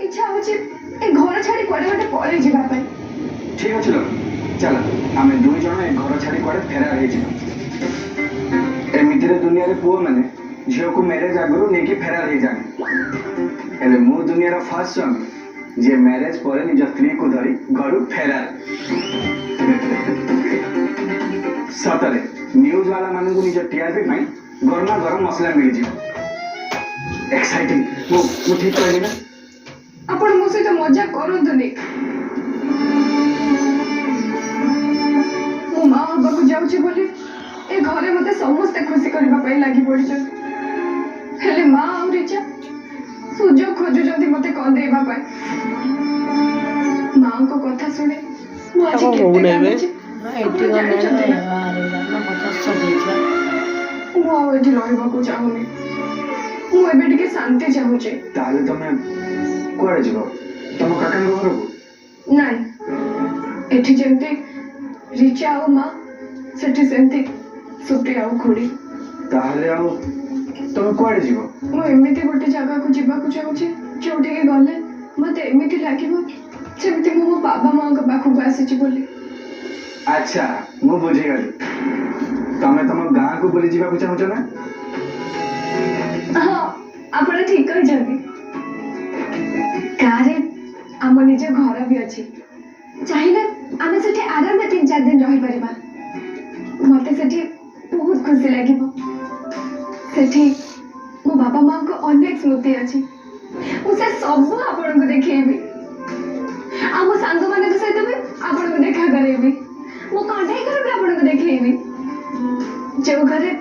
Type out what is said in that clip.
इच्छा होची ए घर छाड़ी कोडे गोटे पळै जिबा पई ठीक अछि लो चल आमे दुई जण ए घर छाड़ी कोडे फेरार हे जिबा एमिति रे दुनिया रे पुओ माने झियो को मैरिज आगरो नेकी फेरार हे जाने एले मो दुनिया रा फर्स्ट स्वामी जे मैरिज परे निज स्त्री को धरी घरु फेरार सतरे न्यूज वाला माने को निज टीआरपी पई गरमा गरम मसला मिल जियो एक्साइटिंग मो ठीक कहली ना आपण मो सहित मजाक करंतुनी मो माँ बाबा को जाउची बोली ए घरे मते समस्त खुशी करबा पई लागि पड़िछ हेले माँ और रिचा सुजो खोजु जंती मते कोन देबा पई माँ को कथा सुने मो आज केते कामची एटी गने यार ना पचास सजेछा मो एटी रहबा को चाहुनी मो एबे टिके शांति चाहुची ताले तमे कोड़े जीव तुम काका घर को नाई एठी जेमती रिचा और माँ सेठी सेमती सुप्रिया और खुड़ी ताले आउ तुम कोड़े जीव मो एमिति गोटे जगह को जीवा को चाहुची जोठी के गले मते एमिति लागिबो जेमती मो बाबा माँ के पाखु को आसीची बोली अच्छा मु बुझी गली तमे तुम गां को बोली जीवा को चाहू छ ना हां आपण ठीक कहि जल्दी गारे आम निज घर भी अच्छी चाहिए आम से आराम में 3-4 दिन रही परिबा मते सेठी बहुत खुशी लगे सेठी मो बाबा माँ को अनेक स्मृति अच्छी मुझे सब आपण को देखेबी आम सांग माने के सहित भी आपण को देखा करेबी मो कांठाई घर भी आपण को देखेबी जो घरे